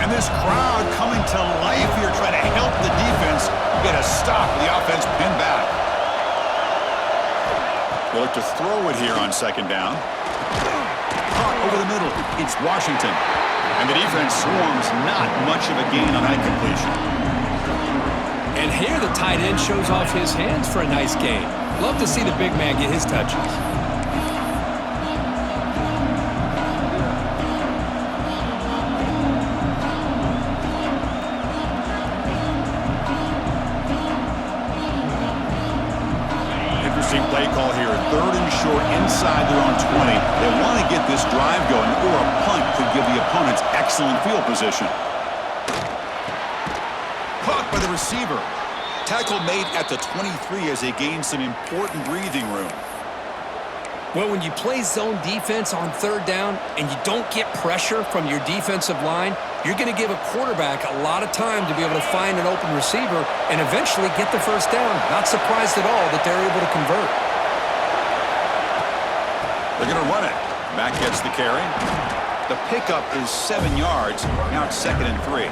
And this crowd coming to life here, trying to help the defense get a stop. The offense pinned back. They look to throw it here on second down. Caught over the middle. It's Washington. And the defense swarms, not much of a gain on that completion. And here the tight end shows off his hands for a nice gain. Love to see the big man get his touches. Interesting play call here. 3rd and short inside their own 20. They want to get this drive going, or a punt could give the opponents excellent field position. Caught by the receiver. Tackle made at the 23 as they gain some important breathing room. Well, when you play zone defense on 3rd down and you don't get pressure from your defensive line, you're going to give a quarterback a lot of time to be able to find an open receiver and eventually get the 1st down. Not surprised at all that they're able to convert. They're going to run it. Back gets the carry. The pickup is 7 yards. Now it's 2nd and 3.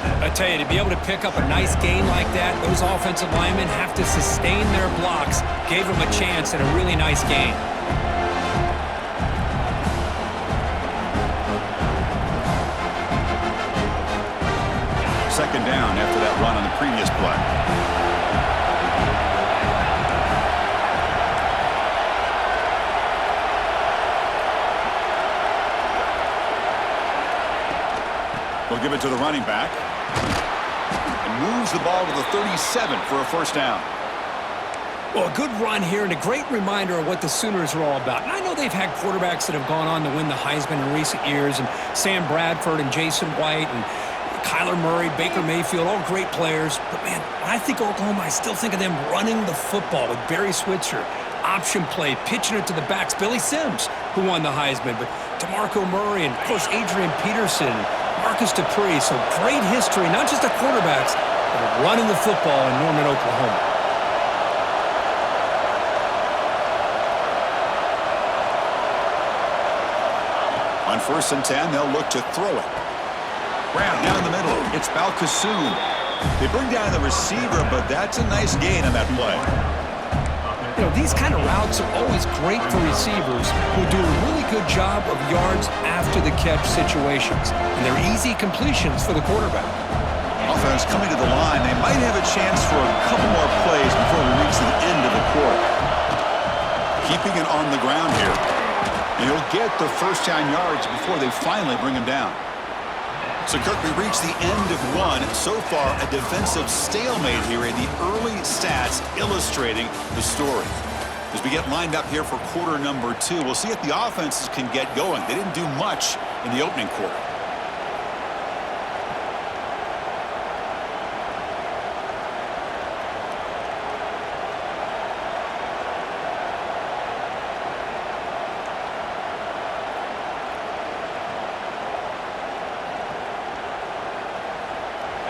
I tell you, to be able to pick up a nice gain like that, those offensive linemen have to sustain their blocks. Gave them a chance at a really nice gain. Second down after that run on the previous play. We'll give it to the running back. And moves the ball to the 37 for a 1st down. Well, a good run here and a great reminder of what the Sooners are all about. And I know they've had quarterbacks that have gone on to win the Heisman in recent years, and Sam Bradford and Jason White and Kyler Murray, Baker Mayfield, all great players. But, man, when I think Oklahoma, I still think of them running the football with Barry Switzer. Option play, pitching it to the backs. Billy Sims, who won the Heisman, but DeMarco Murray and, of course, Adrian Peterson, Marcus Dupree. So great history, not just of quarterbacks, but of running the football in Norman, Oklahoma. On 1st and 10, they'll look to throw it. Grab down the middle. It's Balkasoon. They bring down the receiver, but that's a nice gain on that play. You know, these kind of routes are always great for receivers who do a really good job of yards after the catch situations. And they're easy completions for the quarterback. Offense coming to the line. They might have a chance for a couple more plays before we reach the end of the quarter. Keeping it on the ground here. And he'll get the 1st down yards before they finally bring him down. So, Kirk, we reach the end of one. So far, a defensive stalemate here in the early stats illustrating the story. As we get lined up here for quarter number 2, we'll see if the offenses can get going. They didn't do much in the opening quarter.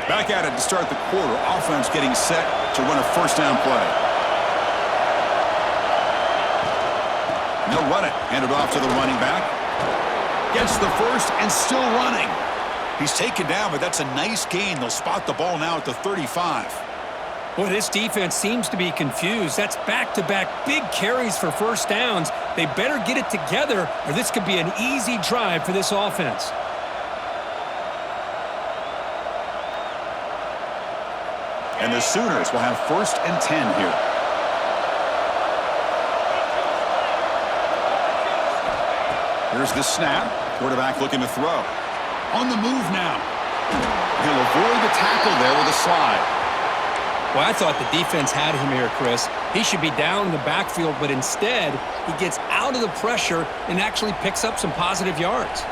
Back at it to start the quarter. Offense getting set to run a 1st down play. And they'll run it. Hand it off to the running back. Gets the 1st and still running. He's taken down, but that's a nice gain. They'll spot the ball now at the 35. Well, this defense seems to be confused. That's back-to-back big carries for 1st downs. They better get it together, or this could be an easy drive for this offense. And the Sooners will have 1st and 10 here. Here's the snap. Quarterback looking to throw. On the move now. He'll avoid the tackle there with a slide. Well, I thought the defense had him here, Chris. He should be down in the backfield, but instead, he gets out of the pressure and actually picks up some positive yards.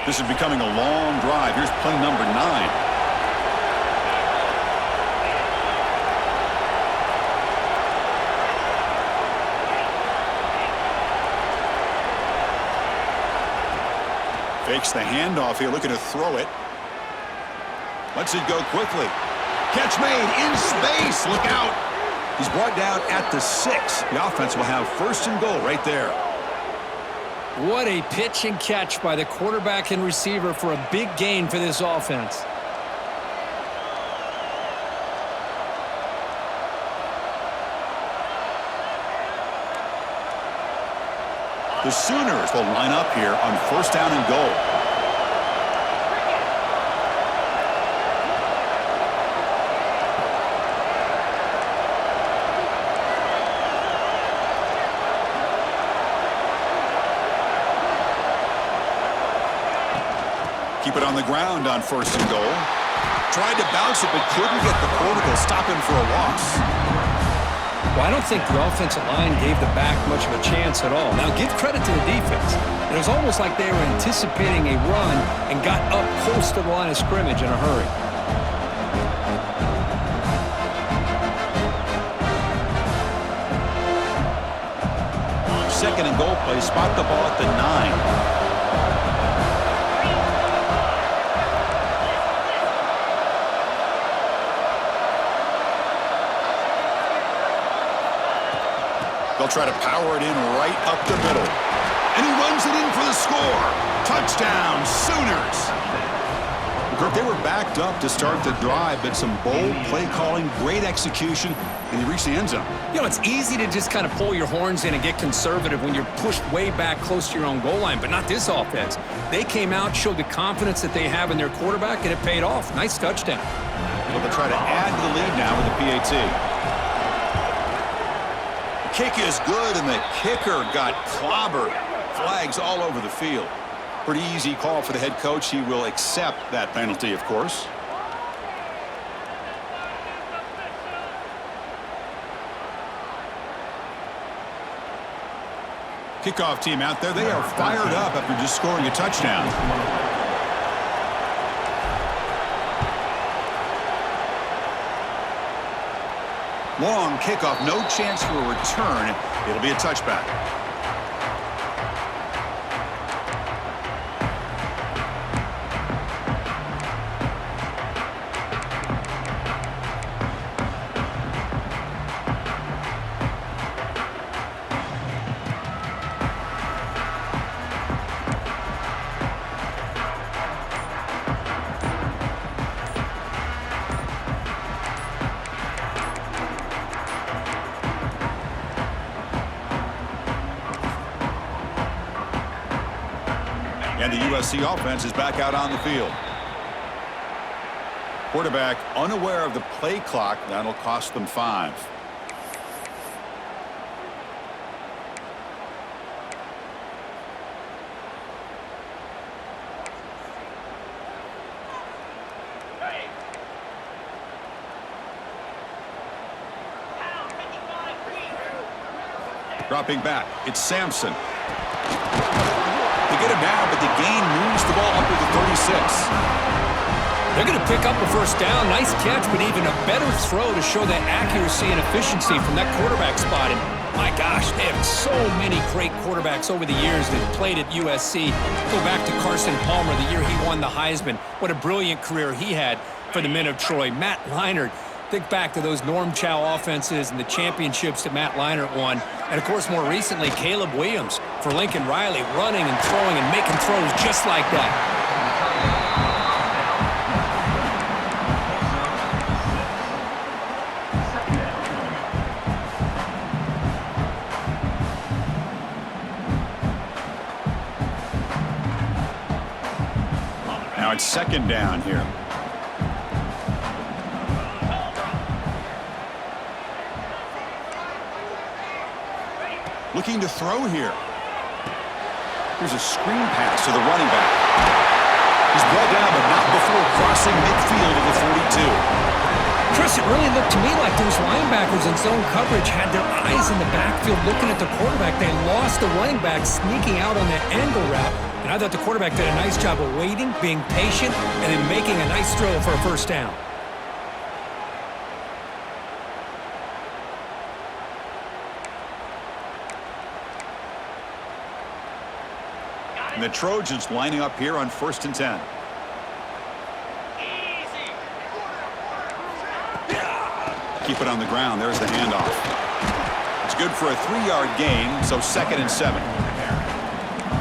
This is becoming a long drive. Here's play number 9. Fakes the handoff here, looking to throw it. Lets it go quickly. Catch made in space. Look out. He's brought down at the 6. The offense will have first and goal right there. What a pitch and catch by the quarterback and receiver for a big gain for this offense. The Sooners will line up here on first down and goal. Keep it on the ground on first and goal. Tried to bounce it, but couldn't get the quarterback to stop him for a loss. Well, I don't think the offensive line gave the back much of a chance at all. Now, give credit to the defense. It was almost like they were anticipating a run and got up close to the line of scrimmage in a hurry. Second and goal play. Spot the ball at the 9. They'll try to power it in right up the middle. And he runs it in for the score. Touchdown, Sooners. Kirk, they were backed up to start the drive, but some bold play calling, great execution, and they reached the end zone. You know, it's easy to just kind of pull your horns in and get conservative when you're pushed way back close to your own goal line, but not this offense. They came out, showed the confidence that they have in their quarterback, and it paid off. Nice touchdown. Well, they'll try to add to the lead now with the PAT. Kick is good, and the kicker got clobbered. Flags all over the field. Pretty easy call for the head coach. He will accept that penalty, of course. Kickoff team out there. They are fired up after just scoring a touchdown. Long kickoff, no chance for a return. It'll be a touchback. And the USC offense is back out on the field. Quarterback unaware of the play clock. That'll cost them 5. Dropping back, it's Sampson. They get him down, but the gain moves the ball up to the 36. They're going to pick up a first down. Nice catch, but even a better throw to show that accuracy and efficiency from that quarterback spot. And my gosh, they have so many great quarterbacks over the years that played at USC. Go back to Carson Palmer, the year he won the Heisman. What a brilliant career he had for the men of Troy. Matt Leinart. Think back to those Norm Chow offenses and the championships that Matt Leinart won. And, of course, more recently, Caleb Williams for Lincoln Riley, running and throwing and making throws just like that. Now it's second down here. Looking to throw here. Here's a screen pass to the running back. He's brought down, but not before crossing midfield of the 42. Chris, it really looked to me like those linebackers in zone coverage had their eyes in the backfield looking at the quarterback. They lost the running back sneaking out on that angle route. And I thought the quarterback did a nice job of waiting, being patient, and then making a nice throw for a first down. And the Trojans lining up here on 1st and 10. Keep it on the ground. There's the handoff. It's good for a 3-yard gain, so 2nd and 7.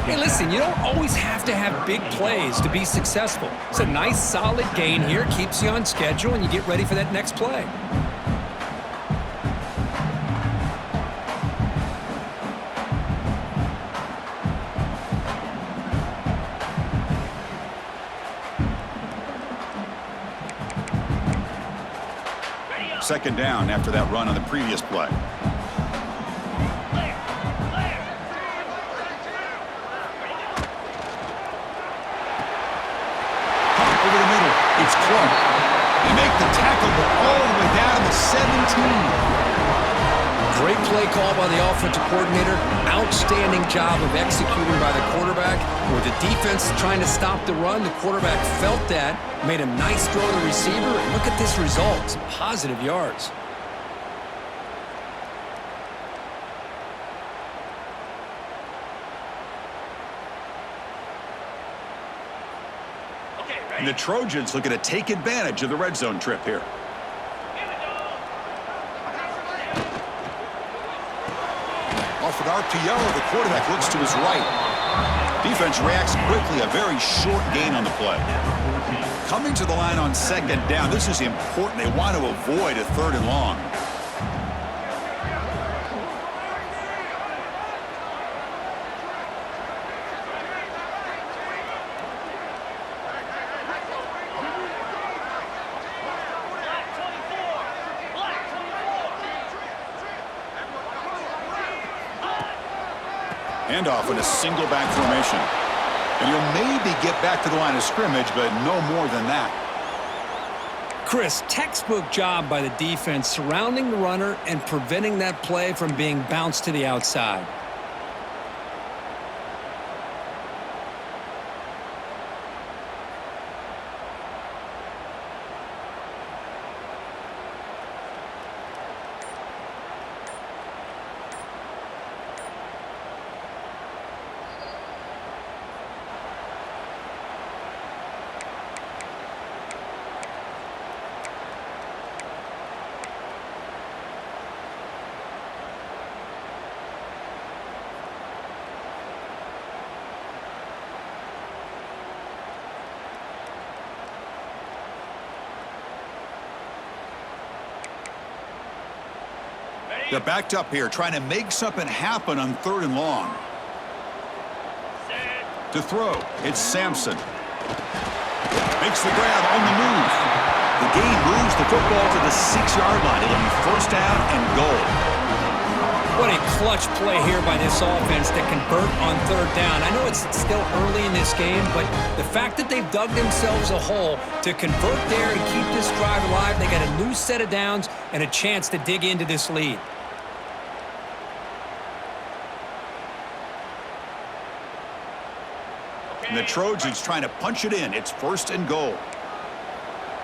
Hey, listen, you don't always have to have big plays to be successful. It's a nice, solid gain here. Keeps you on schedule, and you get ready for that next play. Second down after that run on the previous play. Pump over the middle. It's Clark. They make the tackle, but all the way down to the 17. Great play call by the offensive coordinator. Outstanding job of executing by the quarterback. With the defense trying to stop the run, the quarterback felt that, made a nice throw to the receiver. And look at this result. Some positive yards. And the Trojans looking to take advantage of the red zone trip here. Off an RPO, the quarterback looks to his right. Defense reacts quickly, a very short gain on the play. Coming to the line on 2nd down, this is important. They want to avoid a 3rd and long. Handoff in a single back formation. And you'll maybe get back to the line of scrimmage, but no more than that. Chris, textbook job by the defense surrounding the runner and preventing that play from being bounced to the outside. They're backed up here, trying to make something happen on 3rd and long. To throw, it's Sampson. Makes the grab on the move. The gain moves the football to the 6-yard line. It'll be 1st down and goal. What a clutch play here by this offense to convert on 3rd down. I know it's still early in this game, but the fact that they've dug themselves a hole to convert there and keep this drive alive, they got a new set of downs and a chance to dig into this lead. And the Trojans trying to punch it in. It's 1st and goal.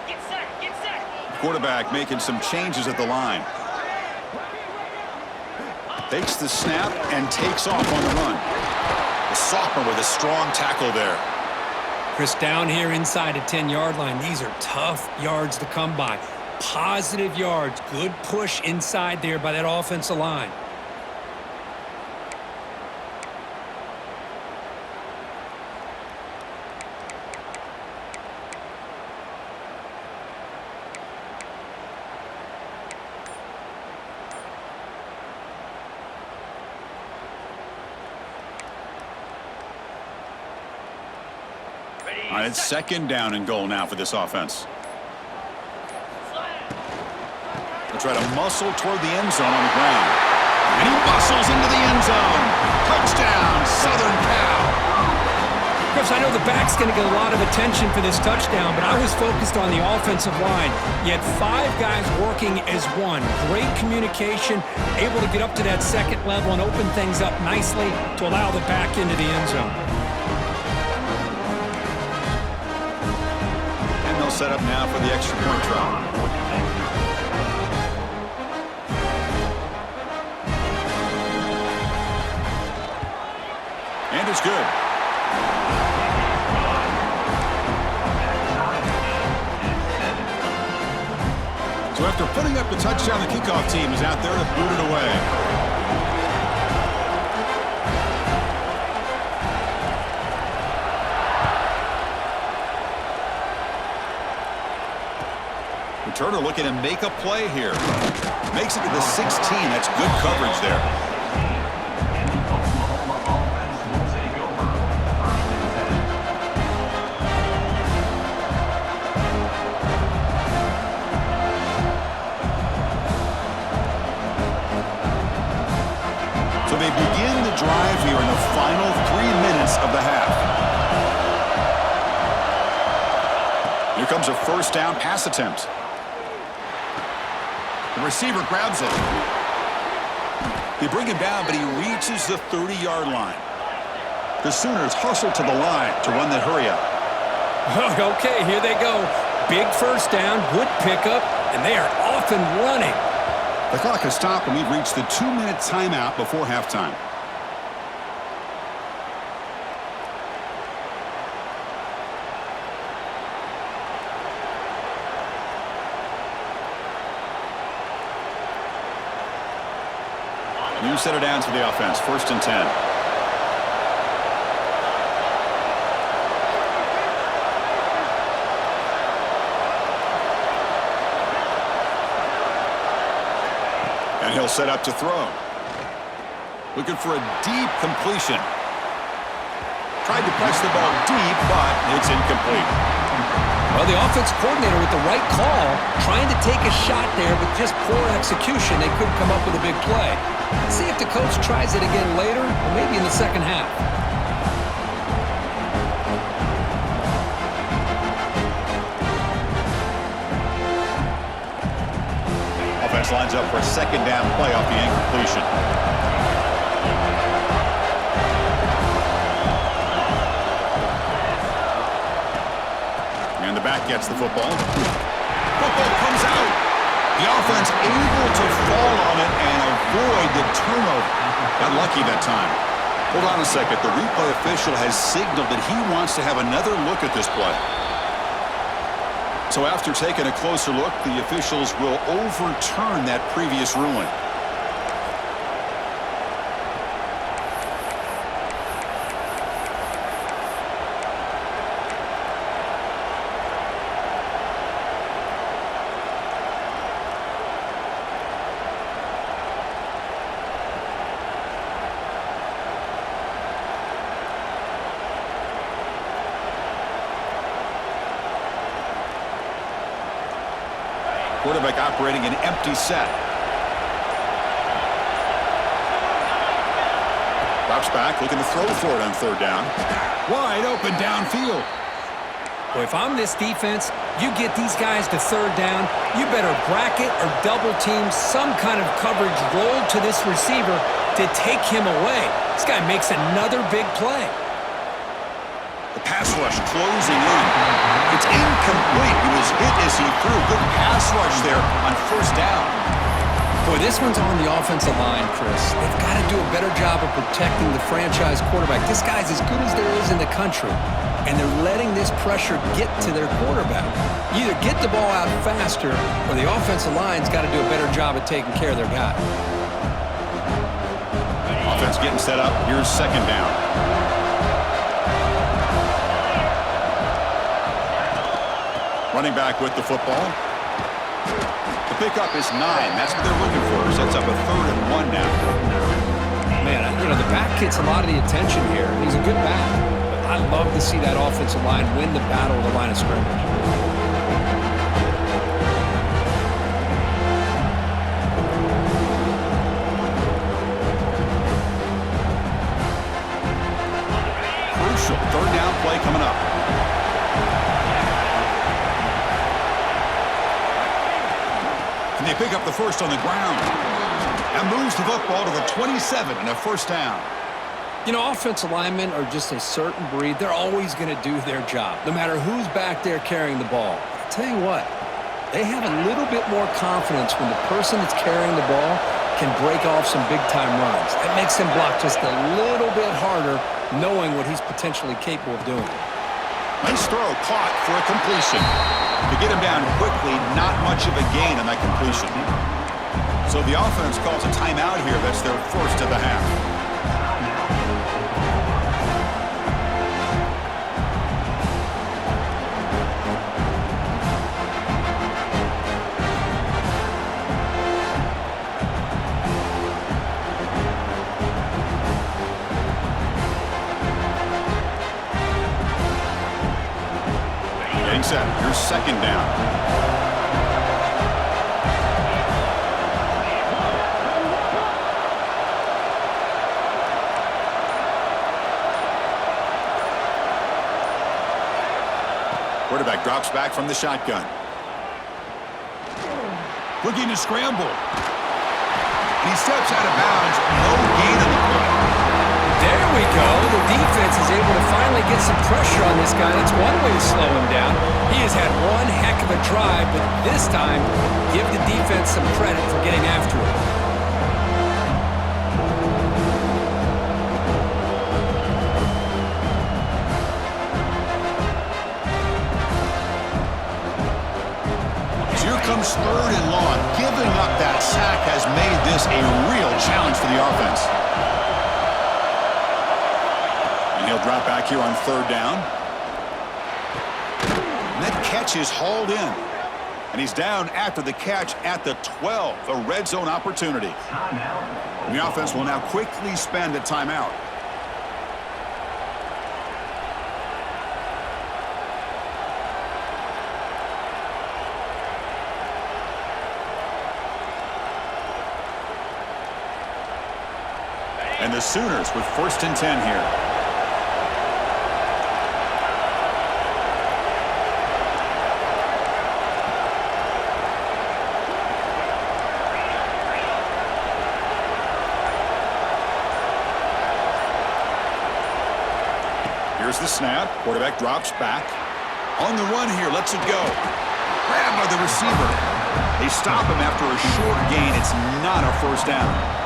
Get set, get set. Quarterback making some changes at the line. Takes the snap and takes off on the run. The sophomore with a strong tackle there. Chris, down here inside the 10-yard line, these are tough yards to come by. Positive yards. Good push inside there by that offensive line. All right, it's 2nd down and goal now for this offense. They'll try to muscle toward the end zone on the ground. And he muscles into the end zone. Touchdown, Southern Cal. Chris, I know the back's going to get a lot of attention for this touchdown, but I was focused on the offensive line. You had 5 guys working as one. Great communication, able to get up to that 2nd level and open things up nicely to allow the back into the end zone. Set up now for the extra point try. And it's good. So after putting up the touchdown, the kickoff team is out there to boot it away. Returner looking to make a play here. Makes it to the 16. That's good coverage there. So they begin the drive here in the final 3 minutes of the half. Here comes a first down pass attempt. The receiver grabs it. They bring him down, but he reaches the 30-yard line. The Sooners hustle to the line to run the hurry up. Okay, here they go. Big first down, good pickup, and they are off and running. The clock has stopped, and we've reached the 2-minute timeout before halftime. New set of downs for the offense. 1st and 10. And he'll set up to throw. Looking for a deep completion. Tried to press the ball deep, but it's incomplete. Well, the offense coordinator with the right call, trying to take a shot there, but just poor execution. They couldn't come up with a big play. Let's see if the coach tries it again later, or maybe in the second half. Offense lines up for a second down play off the incompletion. And the back gets the football. Football comes out. The offense able to fall on it and avoid the turnover. Got lucky that time. Hold on a second. The replay official has signaled that he wants to have another look at this play. So after taking a closer look, the officials will overturn that previous ruling. Quarterback operating an empty set. Drops back, looking to throw for it on 3rd down. Wide open downfield. Boy, if I'm this defense, you get these guys to 3rd down, you better bracket or double team some kind of coverage rolled to this receiver to take him away. This guy makes another big play. The pass rush closing in. It's incomplete. He was hit as he threw. Good pass rush there on 1st down. Boy, this one's on the offensive line, Chris. They've got to do a better job of protecting the franchise quarterback. This guy's as good as there is in the country, and they're letting this pressure get to their quarterback. You either get the ball out faster, or the offensive line's got to do a better job of taking care of their guy. Offense getting set up. Here's 2nd down. Running back with the football. The pickup is 9. That's what they're looking for. Sets up a 3rd and 1 now. Man, the back gets a lot of the attention here. He's a good back. But I love to see that offensive line win the battle of the line of scrimmage. Crucial 3rd down play coming up. And they pick up the first on the ground. And moves the football to the 27 and a 1st down. You know, offensive linemen are just a certain breed. They're always going to do their job, no matter who's back there carrying the ball. I'll tell you what, they have a little bit more confidence when the person that's carrying the ball can break off some big-time runs. That makes him block just a little bit harder, knowing what he's potentially capable of doing. Nice throw, caught for a completion. To get him down quickly, not much of a gain on that completion. So the offense calls a timeout here. That's their first of the half. Getting set. Here's second down. Quarterback drops back from the shotgun. Looking to scramble. And he steps out of bounds. No gain on the play. There we go. The defense is able to finally get some pressure on this guy. That's one way to slow him down. He has had one heck of a drive, but this time, give the defense some credit for getting after him. Here comes third and long. Giving up that sack has made this a real challenge for the offense. And he'll drop back here on third down. And that catch is hauled in. And he's down after the catch at the 12. A red zone opportunity. And the offense will now quickly spend a timeout. And the Sooners with 1st and 10 here. Here's the snap. Quarterback drops back. On the run here, lets it go. Grabbed by the receiver. They stop him after a short gain. It's not a first down.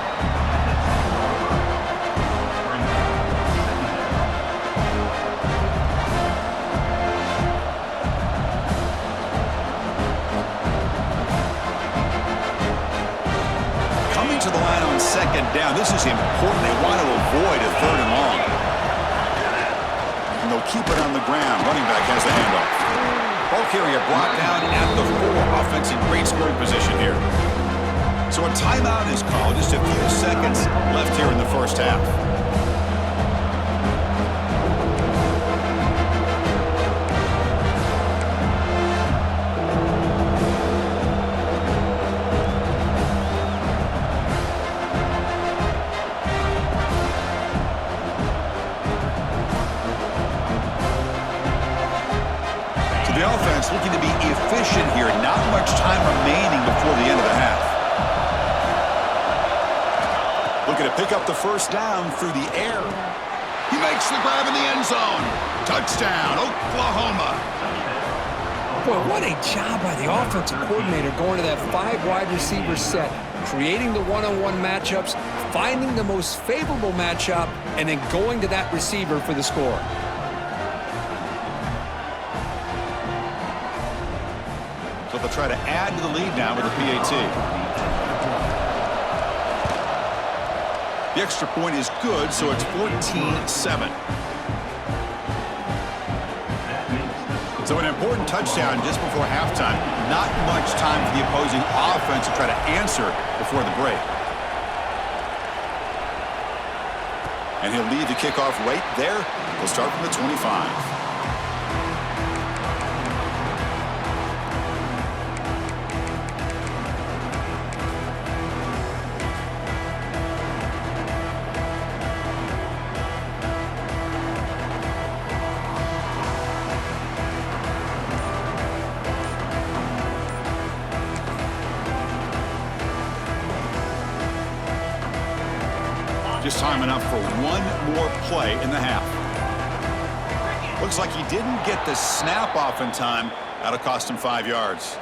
To the line on second down. This is important. They want to avoid a third and long. And they'll keep it on the ground. Running back has the handoff. Ball carrier brought down at the 4. Offense in great scoring position here. So a timeout is called. Just a few seconds left here in the first half. The offense looking to be efficient here. Not much time remaining before the end of the half. Looking to pick up the first down through the air. He makes the grab in the end zone. Touchdown, Oklahoma. Boy, what a job by the offensive coordinator going to that 5 wide receiver set, creating the one-on-one matchups, finding the most favorable matchup, and then going to that receiver for the score. So they'll try to add to the lead now with a PAT. The extra point is good, so it's 14-7. So an important touchdown just before halftime. Not much time for the opposing offense to try to answer before the break. And he'll lead the kickoff right there. We'll start from the 25. Just time enough for one more play in the half. Looks like he didn't get the snap off in time. That'll cost him 5 yards.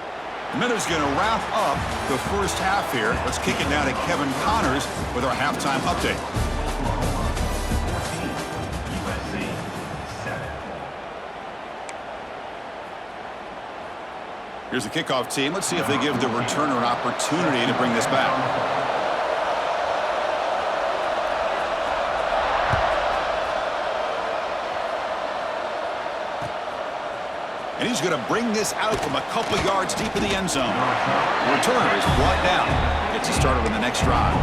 The Minnows going to wrap up the first half here. Let's kick it now to Kevin Connors with our halftime update. USC 7. Here's the kickoff team. Let's see if they give the returner an opportunity to bring this back. And he's going to bring this out from a couple yards deep in the end zone. The returner is brought down. Gets you started on the next drive.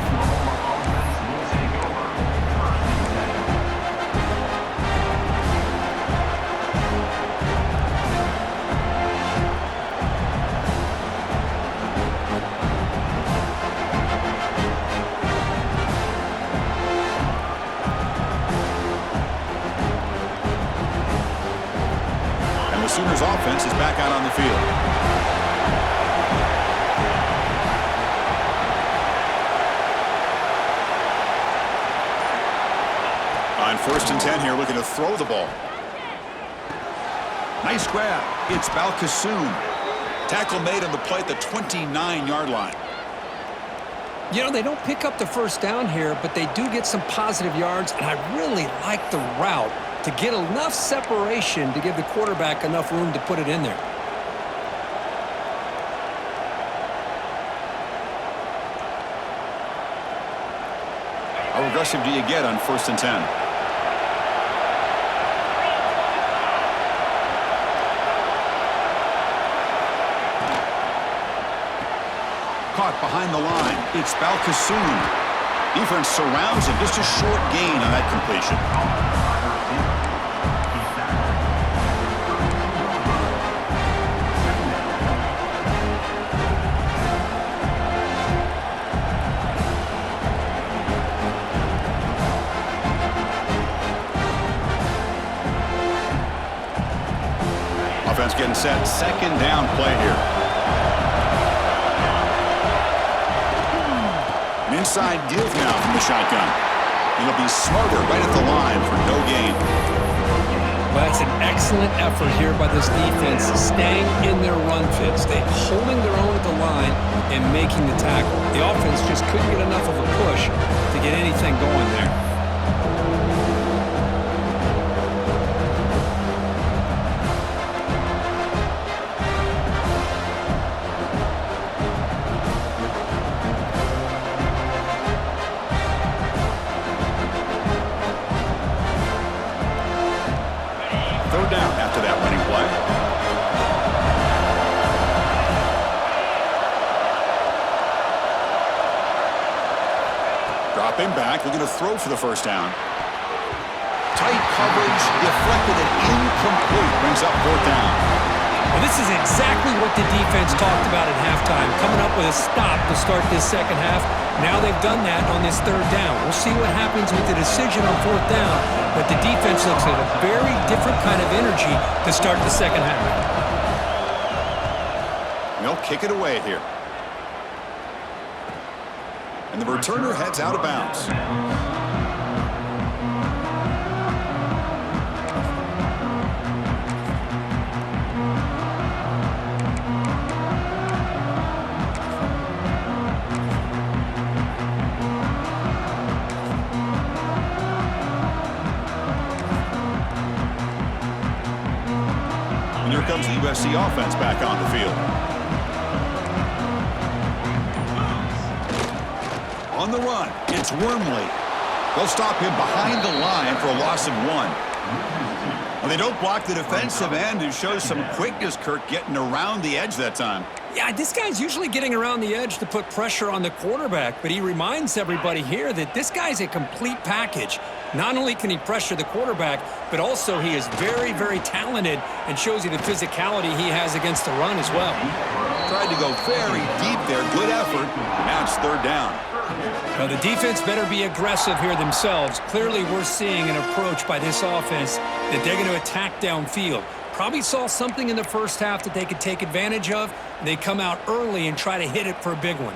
Sooners offense is back out on the field. On 1st and 10 here, looking to throw the ball. Nice grab. It's Balkasoon. Tackle made on the play at the 29-yard line. You know, they don't pick up the first down here, but they do get some positive yards, and I really like the route to get enough separation to give the quarterback enough room to put it in there. How aggressive do you get on 1st and 10? Caught behind the line. It's Balkasoon. Defense surrounds him. Just a short gain on that completion. Offense getting set. 2nd down play here. An inside give now from the shotgun. It'll be smarter right at the line for no gain. Well, that's an excellent effort here by this defense, staying in their run fits. They're holding their own at the line and making the tackle. The offense just couldn't get enough of a push to get anything going there. Down after that running play. Dropping back, looking to throw for the first down. Tight coverage, deflected and incomplete. Brings up 4th down. Well, this is exactly what the defense talked about at halftime, coming up with a stop to start this second half. Now they've done that on this 3rd down. We'll see what happens with the decision on 4th down, but the defense looks at a very different kind of energy to start the second half. And they'll kick it away here. And the returner heads out of bounds. And here comes the USC offense back on the field. On the run, it's Wormley. They'll stop him behind the line for a loss of 1. Well, they don't block the defensive end, who shows some quickness, Kirk, getting around the edge that time. Yeah, this guy's usually getting around the edge to put pressure on the quarterback, but he reminds everybody here that this guy's a complete package. Not only can he pressure the quarterback, but also he is very, very talented and shows you the physicality he has against the run as well. Tried to go very deep there. Good effort. Now it's 3rd down. Now, the defense better be aggressive here themselves. Clearly, we're seeing an approach by this offense that they're going to attack downfield. Probably saw something in the first half that they could take advantage of. They come out early and try to hit it for a big one.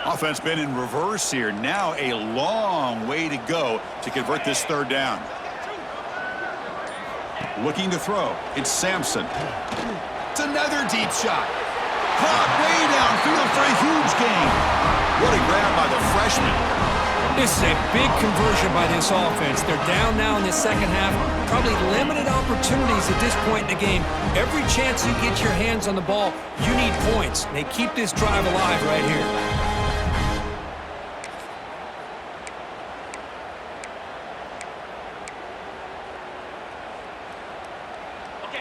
Offense been in reverse here. Now a long way to go to convert this 3rd down. Looking to throw. It's Sampson. It's another deep shot. Caught way downfield for a huge gain. What a grab by the freshman. This is a big conversion by this offense. They're down now in the second half. Probably limited opportunities at this point in the game. Every chance you get your hands on the ball, you need points. They keep this drive alive right here.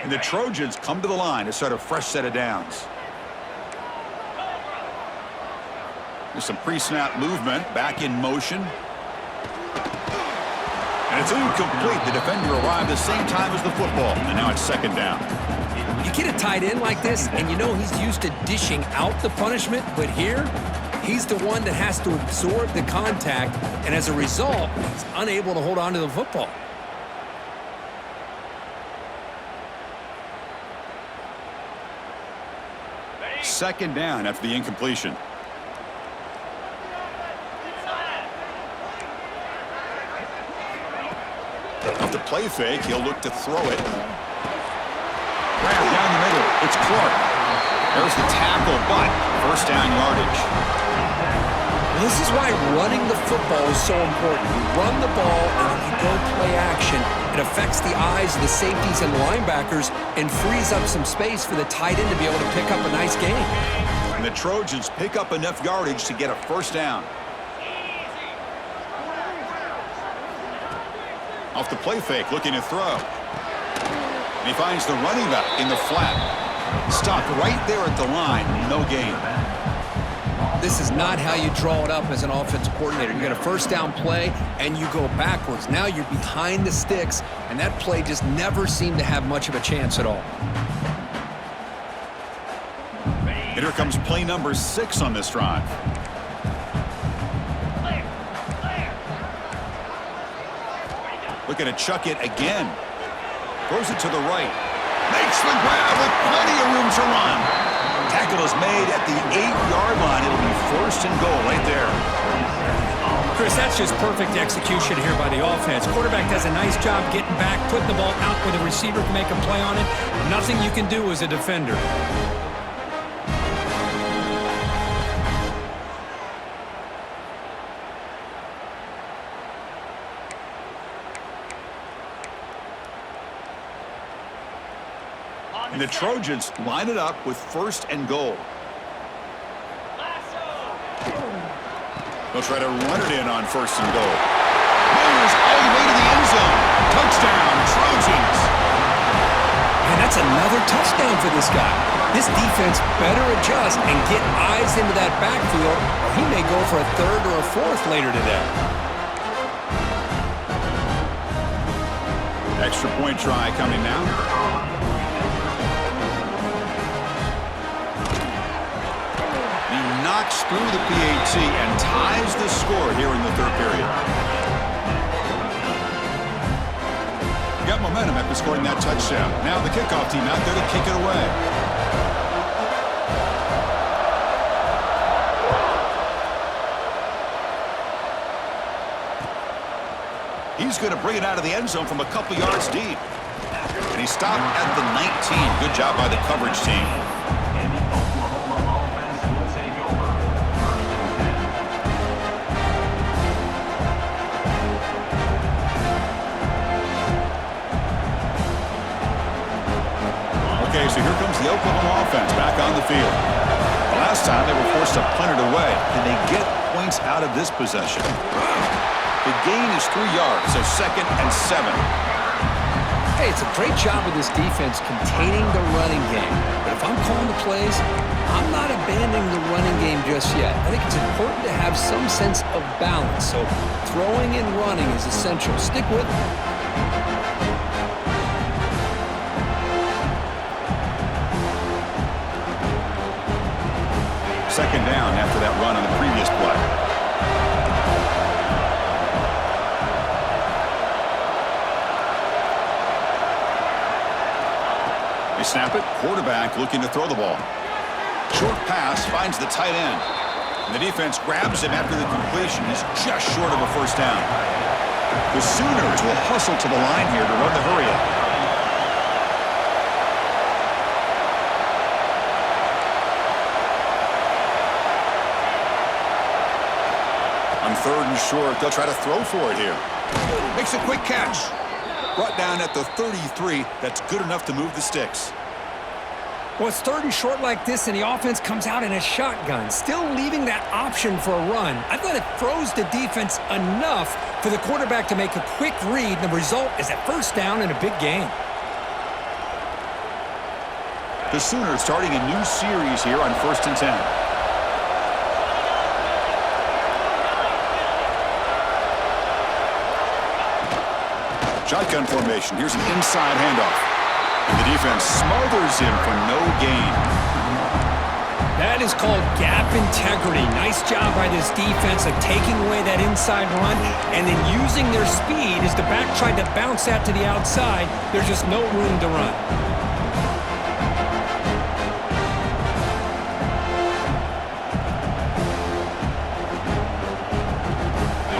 And the Trojans come to the line to start a fresh set of downs. There's some pre-snap movement, back in motion. And it's incomplete. The defender arrived the same time as the football, and now it's second down. You get a tight end like this, and you know he's used to dishing out the punishment, but here, he's the one that has to absorb the contact, and as a result, he's unable to hold on to the football. Second down after the incompletion. Off the play fake, he'll look to throw it. Grab down the middle. It's Clark. There's the tackle, but first down yardage. Well, this is why running the football is so important. You run the ball and then you go play action. It affects the eyes of the safeties and linebackers and frees up some space for the tight end to be able to pick up a nice gain. And the Trojans pick up enough yardage to get a first down. Off the play fake, looking to throw. And he finds the running back in the flat. Stopped right there at the line, no gain. This is not how you draw it up as an offensive coordinator. You got a first down play, and you go backwards. Now you're behind the sticks, and that play just never seemed to have much of a chance at all. And here comes play number 6 on this drive. Looking to chuck it again. Throws it to the right. Makes the grab with plenty of room to run. Tackle is made at the 8-yard line. It'll be first and goal right there. Chris, that's just perfect execution here by the offense. Quarterback does a nice job getting back, putting the ball out where the receiver can make a play on it. Nothing you can do as a defender. And the Trojans line it up with first and goal. They'll try to run it in on first and goal. Moves all the way to the end zone. Touchdown, Trojans. And that's another touchdown for this guy. This defense better adjust and get eyes into that backfield, or he may go for a third or a fourth later today. Extra point try coming now. Knocks through the PAT and ties the score here in the third period. Got momentum after scoring that touchdown. Now the kickoff team out there to kick it away. He's going to bring it out of the end zone from a couple yards deep. And he stopped at the 19. Good job by the coverage team. Okay, so here comes the Oklahoma offense back on the field. The last time they were forced to punt it away. Can they get points out of this possession? The gain is 3 yards, so second and 7. Hey, it's a great job of this defense containing the running game. But if I'm calling the plays, I'm not abandoning the running game just yet. I think it's important to have some sense of balance. So throwing and running is essential. Stick with it. Second down after that run on the previous play. They snap it. Quarterback looking to throw the ball. Short pass finds the tight end. And the defense grabs him after the completion. He's just short of a first down. The Sooners will hustle to the line here to run the hurry up. 3rd and short. They'll try to throw for it here. Makes a quick catch. Brought down at the 33. That's good enough to move the sticks. Well, it's 3rd and short like this, and the offense comes out in a shotgun, still leaving that option for a run. I thought it throws the defense enough for the quarterback to make a quick read, and the result is a 1st down and a big gain. The Sooners starting a new series here on 1st and 10. Shotgun formation. Here's an inside handoff. And the defense smothers him for no gain. That is called gap integrity. Nice job by this defense of taking away that inside run and then using their speed as the back tried to bounce that to the outside. There's just no room to run.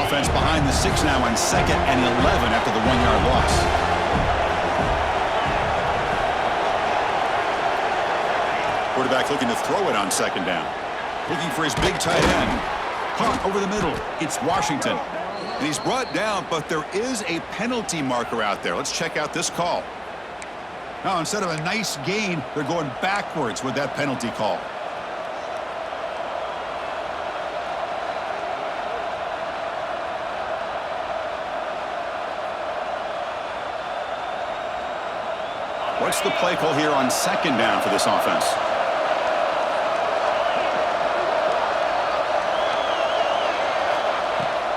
Offense behind the 6 now on 2nd and 11 after the 1-yard loss. Quarterback looking to throw it on 2nd down. Looking for his big tight end. Caught over the middle. It's Washington. And he's brought down, but there is a penalty marker out there. Let's check out this call. Now, instead of a nice gain, they're going backwards with that penalty call. What's the play call here on 2nd down for this offense?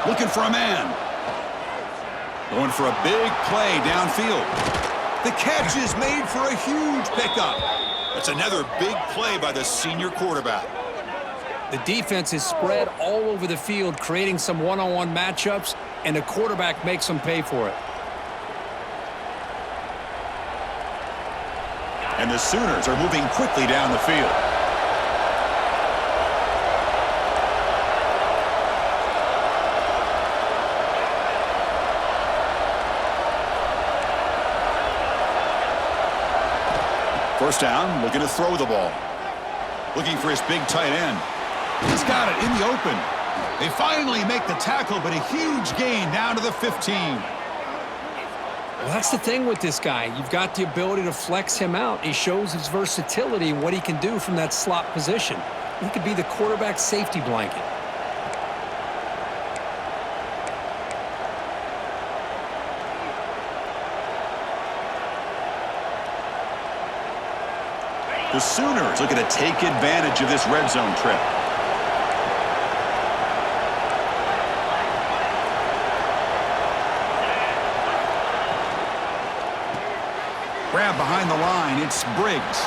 Looking for a man. Going for a big play downfield. The catch is made for a huge pickup. That's another big play by the senior quarterback. The defense is spread all over the field, creating some one-on-one matchups, and the quarterback makes them pay for it. And the Sooners are moving quickly down the field. First down, looking to throw the ball. Looking for his big tight end. He's got it in the open. They finally make the tackle, but a huge gain down to the 15. Well, that's the thing with this guy. You've got the ability to flex him out. He shows his versatility and what he can do from that slot position. He could be the quarterback's safety blanket. The Sooners looking to take advantage of this red zone trip. Grab behind the line. It's Briggs.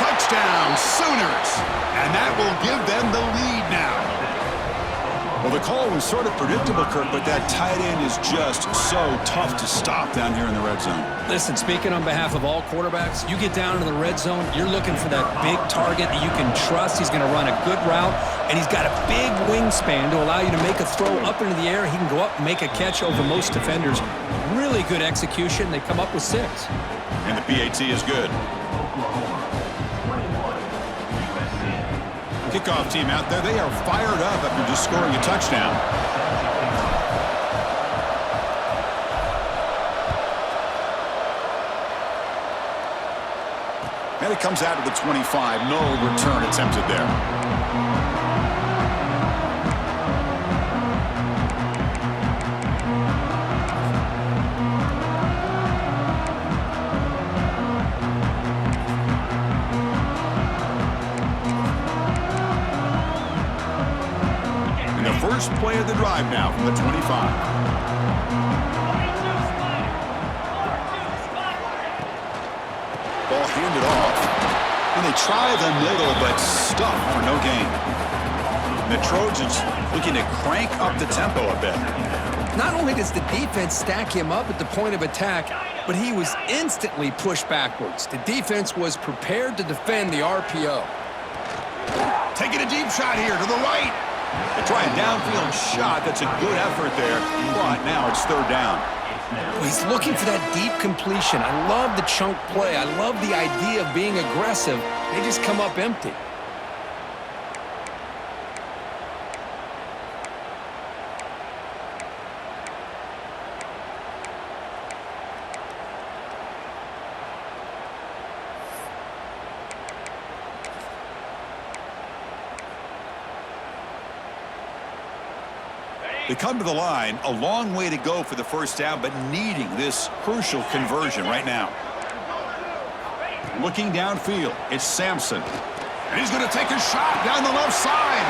Touchdown, Sooners. And that will give them the lead now. Well, the call was sort of predictable, Kirk, but that tight end is just so tough to stop down here in the red zone. Listen, speaking on behalf of all quarterbacks, you get down into the red zone, you're looking for that big target that you can trust. He's going to run a good route, and he's got a big wingspan to allow you to make a throw up into the air. He can go up and make a catch over most defenders. Really good execution. They come up with 6. And the PAT is good. Kickoff team out there. They are fired up after just scoring a touchdown. And it comes out to the 25. No return attempted there. First play of the drive now from the 25. Ball handed off. And they try the middle, but stuffed for no gain. And the Trojans looking to crank up the tempo a bit. Not only does the defense stack him up at the point of attack, but he was instantly pushed backwards. The defense was prepared to defend the RPO. Taking a deep shot here to the right. They try a downfield shot. That's a good effort there. But now it's 3rd down. He's looking for that deep completion. I love the chunk play. I love the idea of being aggressive. They just come up empty. They come to the line, a long way to go for the first down, but needing this crucial conversion right now. Looking downfield, it's Sampson. And he's going to take a shot down the left side.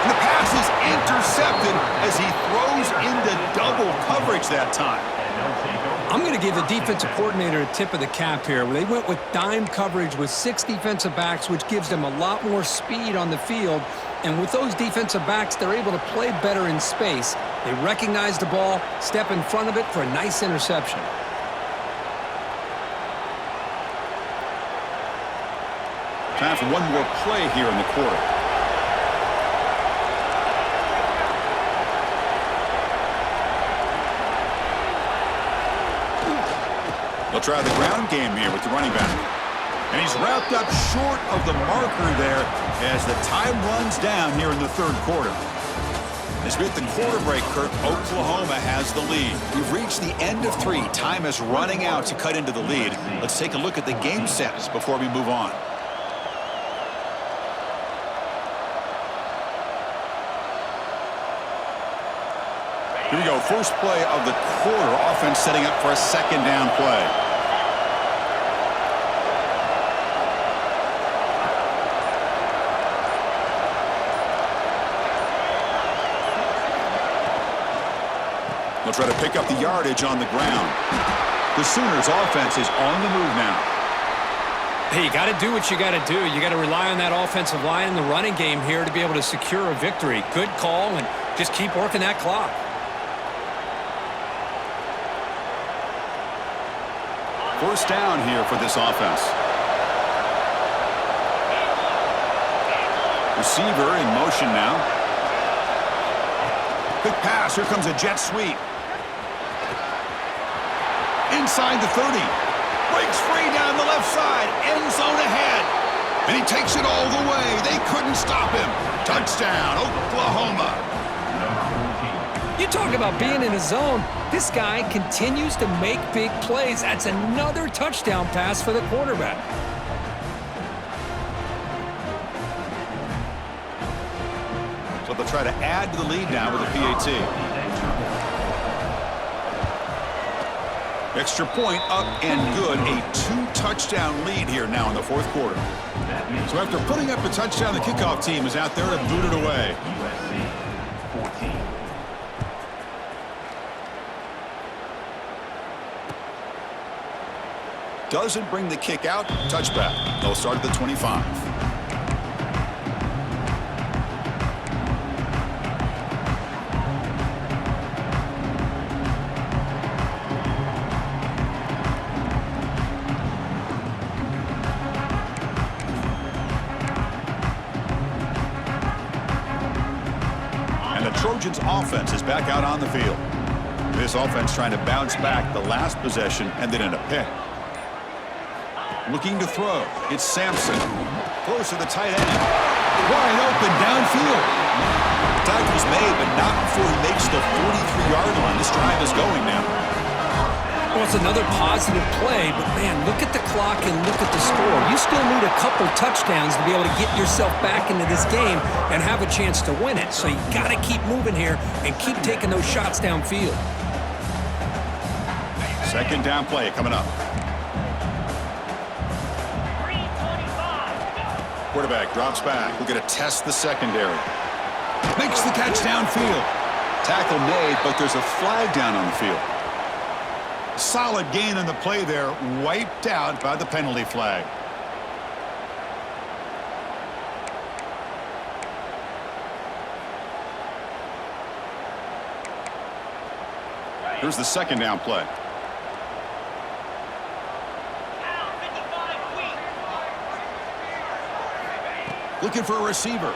And the pass is intercepted as he throws into double coverage that time. I'm going to give the defensive coordinator a tip of the cap here. They went with dime coverage with 6 defensive backs, which gives them a lot more speed on the field. And with those defensive backs, they're able to play better in space. They recognize the ball, step in front of it for a nice interception. Time for one more play here in the quarter. They'll try the ground game here with the running back. And he's wrapped up short of the marker there as the time runs down here in the third quarter. As we hit the quarter break, Kirk, Oklahoma has the lead. We've reached the end of 3. Time is running out to cut into the lead. Let's take a look at the game sets before we move on. Here we go. First play of the quarter. Offense setting up for a second down play. They'll try to pick up the yardage on the ground. The Sooners offense is on the move now. Hey, you got to do what you got to do. You got to rely on that offensive line and the running game here to be able to secure a victory. Good call, and just keep working that clock. First down here for this offense. Receiver in motion now. Quick pass. Here comes a jet sweep. Inside the 30. Breaks free down the left side. End zone ahead. And he takes it all the way. They couldn't stop him. Touchdown, Oklahoma. You talk about being in a zone. This guy continues to make big plays. That's another touchdown pass for the quarterback. So they'll try to add to the lead now with a PAT. Extra point up and good. A 2-touchdown lead here now in the fourth quarter. So after putting up a touchdown, the kickoff team is out there to boot it away. USC 14. Doesn't bring the kick out. Touchback. They'll start at the 25. And the Trojans offense is back out on the field. This offense trying to bounce back the last possession and then in a pick. Looking to throw. It's Sampson. Close to the tight end. Wide open downfield. Tackle's made, but not before he makes the 43-yard line. This drive is going now. Well, it's another positive play, but, man, look at the clock and look at the score. You still need a couple touchdowns to be able to get yourself back into this game and have a chance to win it. So you got to keep moving here and keep taking those shots downfield. Second down play coming up. Quarterback drops back. We're going to test the secondary. Makes the catch downfield. Tackle made, but there's a flag down on the field. Solid gain on the play there. Wiped out by the penalty flag. Here's the second down play. Looking for a receiver.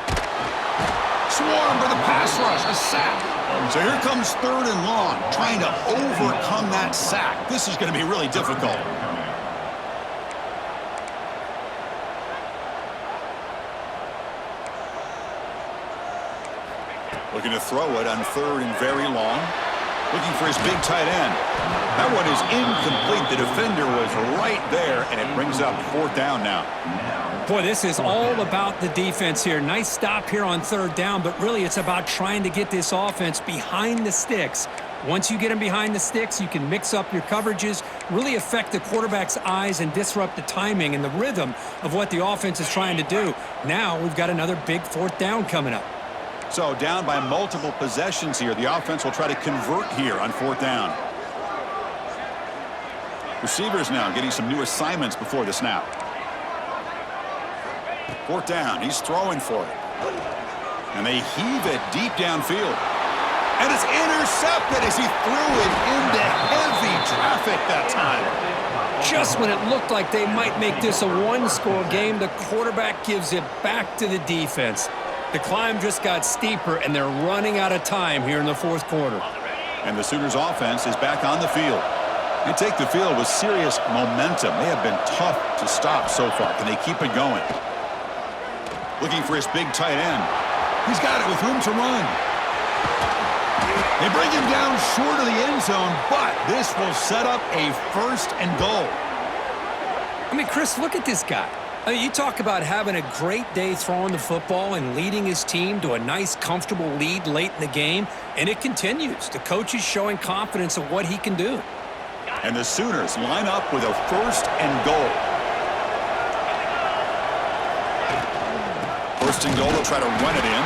Swarm for the pass rush. A sack. So here comes third and long. Trying to overcome that sack. This is going to be really difficult. Looking to throw it on third and very long. Looking for his big tight end. That one is incomplete. The defender was right there, and it brings up 4th down now. Boy, this is all about the defense here. Nice stop here on 3rd down, but really it's about trying to get this offense behind the sticks. Once you get them behind the sticks, you can mix up your coverages, really affect the quarterback's eyes and disrupt the timing and the rhythm of what the offense is trying to do. Now we've got another big 4th down coming up. So down by multiple possessions here. The offense will try to convert here on 4th down. Receivers now getting some new assignments before the snap. 4th down. He's throwing for it. And they heave it deep downfield. And it's intercepted as he threw it into heavy traffic that time. Just when it looked like they might make this a one-score game, the quarterback gives it back to the defense. The climb just got steeper, and they're running out of time here in the 4th quarter. And the Sooners offense is back on the field. They take the field with serious momentum. They have been tough to stop so far. Can they keep it going? Looking for his big tight end. He's got it with room to run. They bring him down short of the end zone, but this will set up a 1st and goal. I mean, Chris, look at this guy. I mean, you talk about having a great day throwing the football and leading his team to a nice, comfortable lead late in the game, and it continues. The coach is showing confidence of what he can do. And the Sooners line up with a 1st and goal. 1st and goal, they'll try to run it in.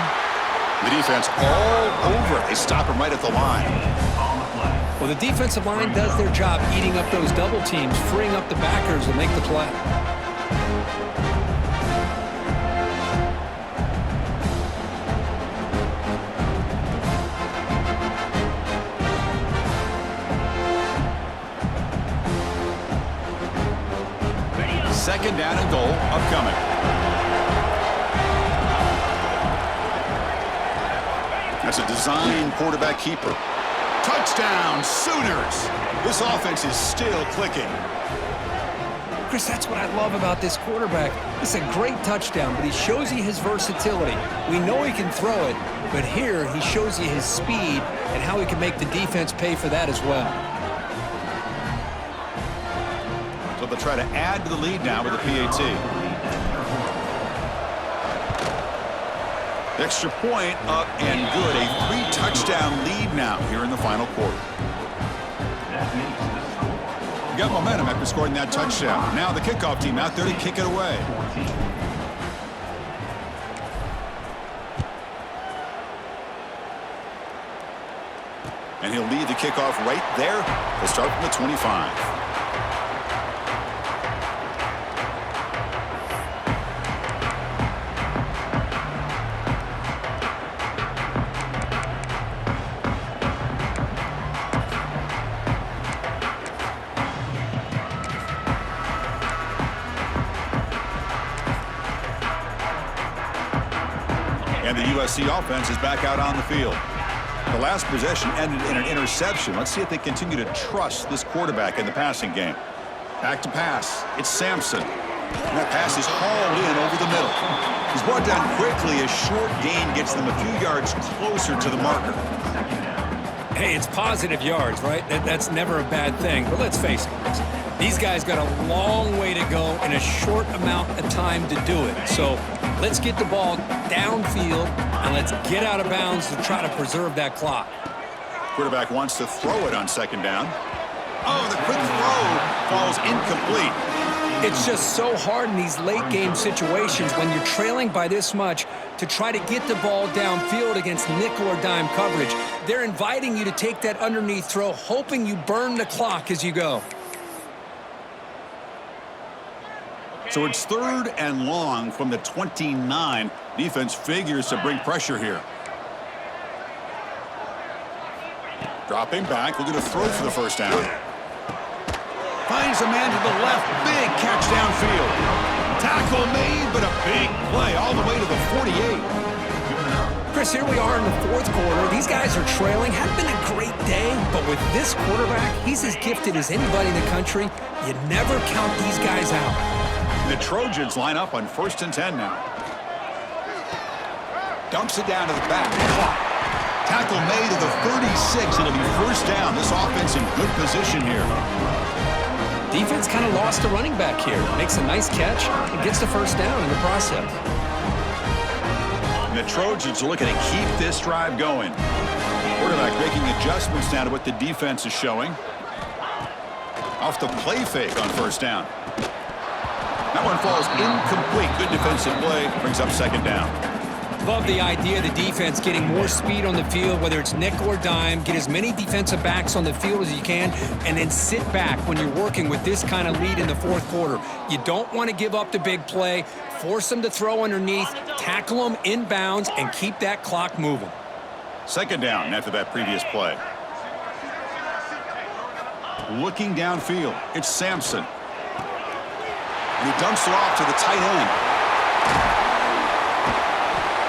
The defense all over it. They stop him right at the line. Well, the defensive line does their job eating up those double teams, freeing up the backers to make the play. Second down and goal upcoming. That's a design quarterback keeper. Touchdown, Sooners! This offense is still clicking. Chris, that's what I love about this quarterback. It's a great touchdown, but he shows you his versatility. We know he can throw it, but here he shows you his speed and how he can make the defense pay for that as well. So they'll try to add to the lead now with a PAT. Extra point up and good. A 3-touchdown lead now here in the final quarter. You got momentum after scoring that touchdown. Now the kickoff team out there to kick it away. And he'll lead the kickoff right there. They'll start from the 25. And the USC offense is back out on the field. The last possession ended in an interception. Let's see if they continue to trust this quarterback in the passing game. Back to pass. It's Sampson. And that pass is hauled in over the middle. He's brought down quickly. A short gain gets them a few yards closer to the marker. Hey, it's positive yards, right? That's never a bad thing. But let's face it, Chris. These guys got a long way to go in a short amount of time to do it. So let's get the ball downfield and let's get out of bounds to try to preserve that clock. Quarterback wants to throw it on second down. Oh, the quick throw falls incomplete. It's just so hard in these late game situations when you're trailing by this much to try to get the ball downfield against nickel or dime coverage. They're inviting you to take that underneath throw, hoping you burn the clock as you go. So it's 3rd and long from the 29. Defense figures to bring pressure here. Dropping back, looking to throw for the first down. Finds a man to the left, big catch downfield. Tackle made, but a big play all the way to the 48. Chris, here we are in the 4th quarter. These guys are trailing. Hadn't been a great day, but with this quarterback, he's as gifted as anybody in the country. You never count these guys out. The Trojans line up on 1st and 10 now. Dumps it down to the back. Tackle made to the 36. It'll be first down. This offense in good position here. Defense kind of lost a running back here. Makes a nice catch and gets the first down in the process. And the Trojans are looking to keep this drive going. Quarterback making adjustments now to what the defense is showing. Off the play fake on first down. That one falls incomplete. Good defensive play. Brings up second down. Love the idea of the defense getting more speed on the field, whether it's nickel or dime. Get as many defensive backs on the field as you can, and then sit back when you're working with this kind of lead in the fourth quarter. You don't want to give up the big play. Force them to throw underneath, tackle them inbounds, and keep that clock moving. Second down after that previous play. Looking downfield, it's Sampson. And he dumps it off to the tight end.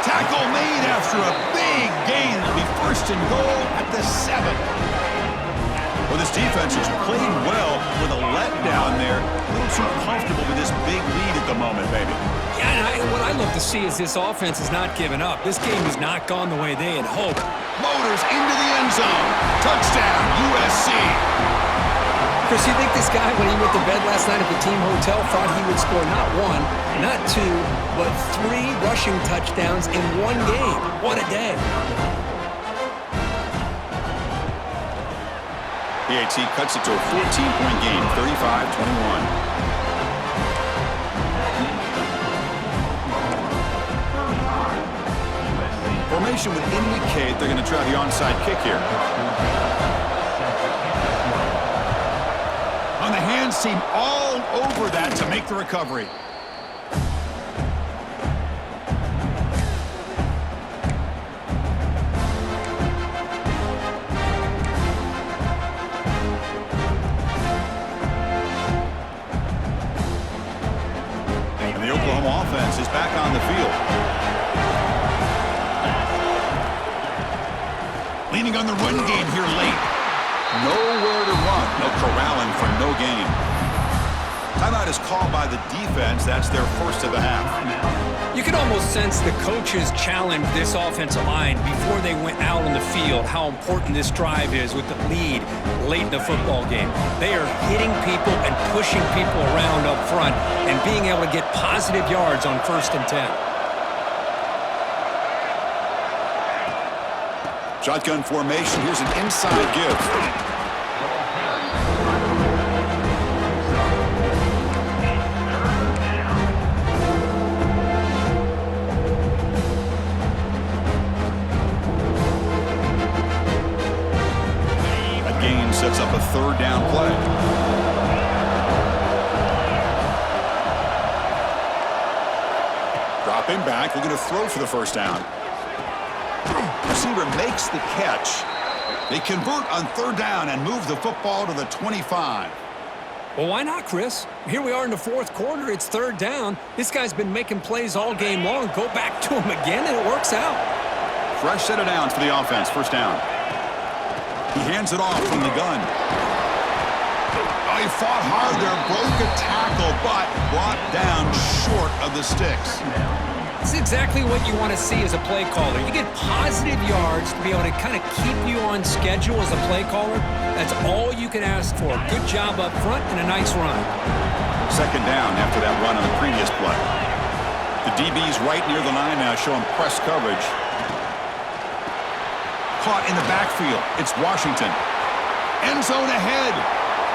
Tackle made after a big gain. It'll be first and goal at the 7. Well, this defense has played well with a letdown there. A little too comfortable with this big lead at the moment, baby. Yeah, and what I love to see is this offense is not giving up. This game has not gone the way they had hoped. Motors into the end zone. Touchdown, USC. Chris, you think this guy, when he went to bed last night at the team hotel, thought he would score not 1, not 2, but 3 rushing touchdowns in one game? What a day. PAT cuts it to a 14-point game, 35-21. Formation would indicate they're going to try the onside kick here. On the hands team all over that to make the recovery. And the Oklahoma offense is back on the field. Leaning on the run game here late. Nowhere to run. No corralling for no gain. Timeout is called by the defense. That's their first of the half. You can almost sense the coaches challenged this offensive line before they went out on the field, how important this drive is with the lead late in the football game. They are hitting people and pushing people around up front and being able to get positive yards on 1st and 10. Shotgun formation. Here's an inside give. That gain sets up a 3rd down play. Dropping back, looking to throw for the first down. Receiver makes the catch. They convert on 3rd down and move the football to the 25. Well, why not, Chris? Here we are in the 4th quarter. It's 3rd down. This guy's been making plays all game long. Go back to him again, and it works out. Fresh set of downs for the offense. First down. He hands it off from the gun. Oh, he fought hard there. Broke a tackle, but brought down short of the sticks. This is exactly what you want to see as a play caller. You get positive yards to be able to kind of keep you on schedule as a play caller. That's all you can ask for. Good job up front and a nice run. Second down after that run on the previous play. The DB's right near the line now, showing press coverage. Caught in the backfield. It's Washington. End zone ahead.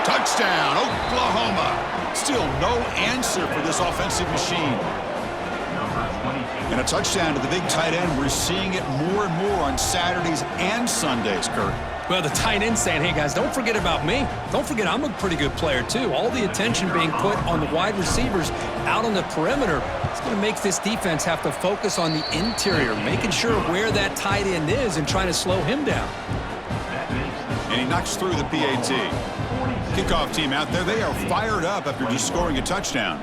Touchdown, Oklahoma. Still no answer for this offensive machine. And a touchdown to the big tight end. We're seeing it more and more on Saturdays and Sundays, Kurt. Well, the tight end saying, hey, guys, don't forget about me. Don't forget I'm a pretty good player, too. All the attention being put on the wide receivers out on the perimeter. It's going to make this defense have to focus on the interior, making sure where that tight end is and trying to slow him down. And he knocks through the PAT. Kickoff team out there, they are fired up after just scoring a touchdown.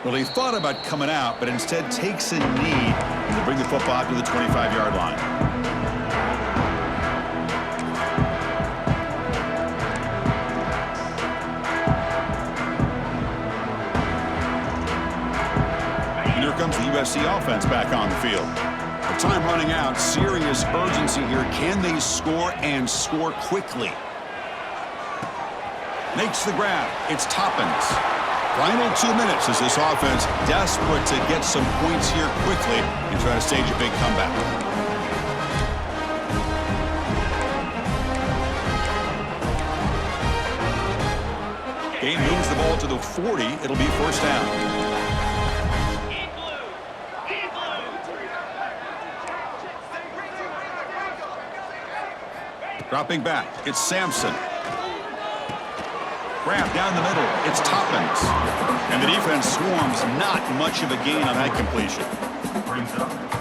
Well, he thought about coming out, but instead takes a knee to bring the football out to the 25-yard line. comes the USC offense back on the field. The time running out, serious urgency here. Can they score and score quickly? Makes the grab. It's Toppins. Final 2 minutes as this offense desperate to get some points here quickly and try to stage a big comeback. Game moves the ball to the 40. It'll be first down. Dropping back, it's Sampson. Grab down the middle, it's Toppins. And the defense swarms, not much of a gain on that completion.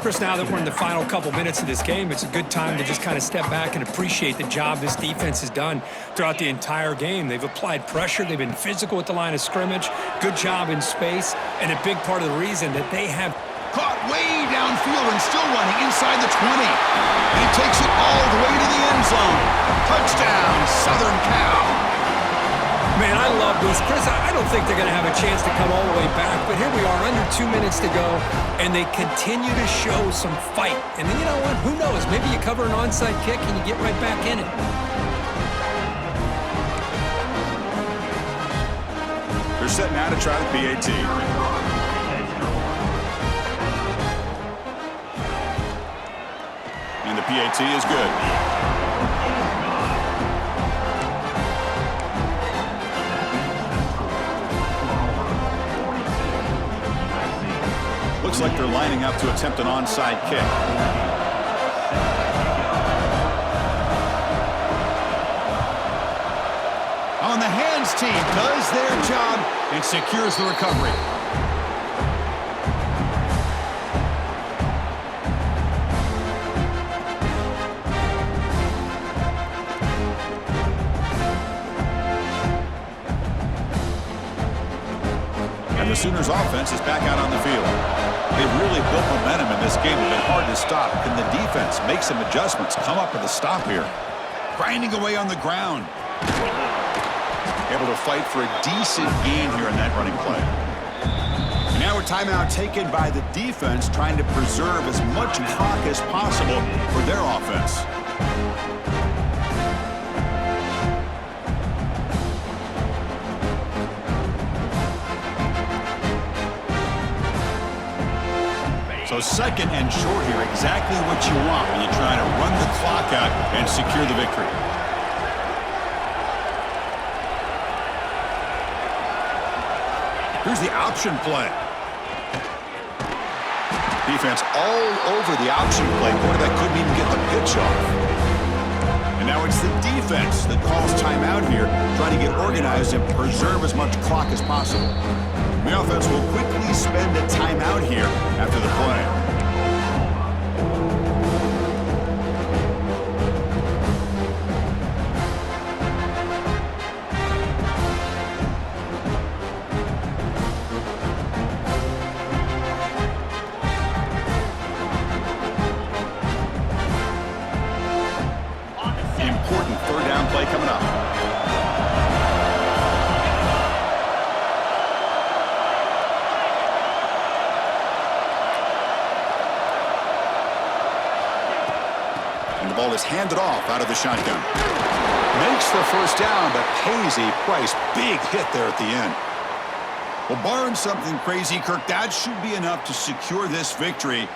Chris, now that we're in the final couple minutes of this game, it's a good time to just kind of step back and appreciate the job this defense has done throughout the entire game. They've applied pressure. They've been physical at the line of scrimmage. Good job in space. And a big part of the reason that they have caught way downfield and still running inside the 20. And he takes it all the way to the end zone. Touchdown, Southern Cal. Man, I love this. Chris, I don't think they're going to have a chance to come all the way back, but here we are, under 2 minutes to go, and they continue to show some fight. And then, you know what? Who knows? Maybe you cover an onside kick and you get right back in it. They're setting out to try the PAT. And the PAT is good. Looks like they're lining up to attempt an onside kick. On the hands team does their job and secures the recovery. And the Sooners offense is back out on the field. They've really built momentum in this game. It's been hard to stop. Can the defense make some adjustments? Come up with a stop here. Grinding away on the ground. Able to fight for a decent gain here in that running play. And now a timeout taken by the defense, trying to preserve as much clock as possible for their offense. So second and short here, exactly what you want when you're trying to run the clock out and secure the victory. Here's the option play. Defense all over the option play. Quarterback couldn't even get the pitch off. And now it's the defense that calls timeout here, trying to get organized and preserve as much clock as possible. The offense will quickly spend a timeout here after the play. Important third down play coming up. And the ball is handed off out of the shotgun. Makes the first down, but pays a price. Big hit there at the end. Well, barring something crazy, Kirk, that should be enough to secure this victory.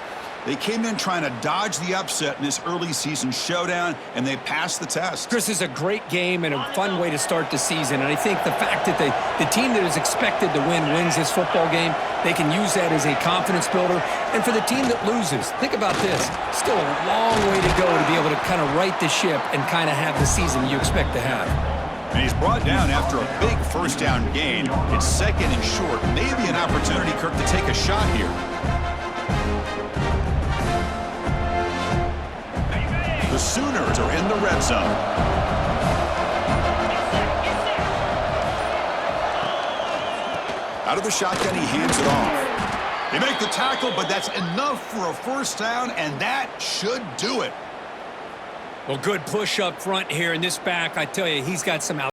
They came in trying to dodge the upset in this early season showdown, and they passed the test. Chris, is a great game and a fun way to start the season. And I think the fact that the team that is expected to win wins this football game, they can use that as a confidence builder. And for the team that loses, think about this. Still a long way to go to be able to kind of right the ship and kind of have the season you expect to have. And he's brought down after a big first down gain. It's second and short. Maybe an opportunity, Kirk, to take a shot here. The Sooners are in the red zone. Out of the shotgun, he hands it off. They make the tackle, but that's enough for a first down, and that should do it. Well, good push up front here in this back. I tell you, he's got some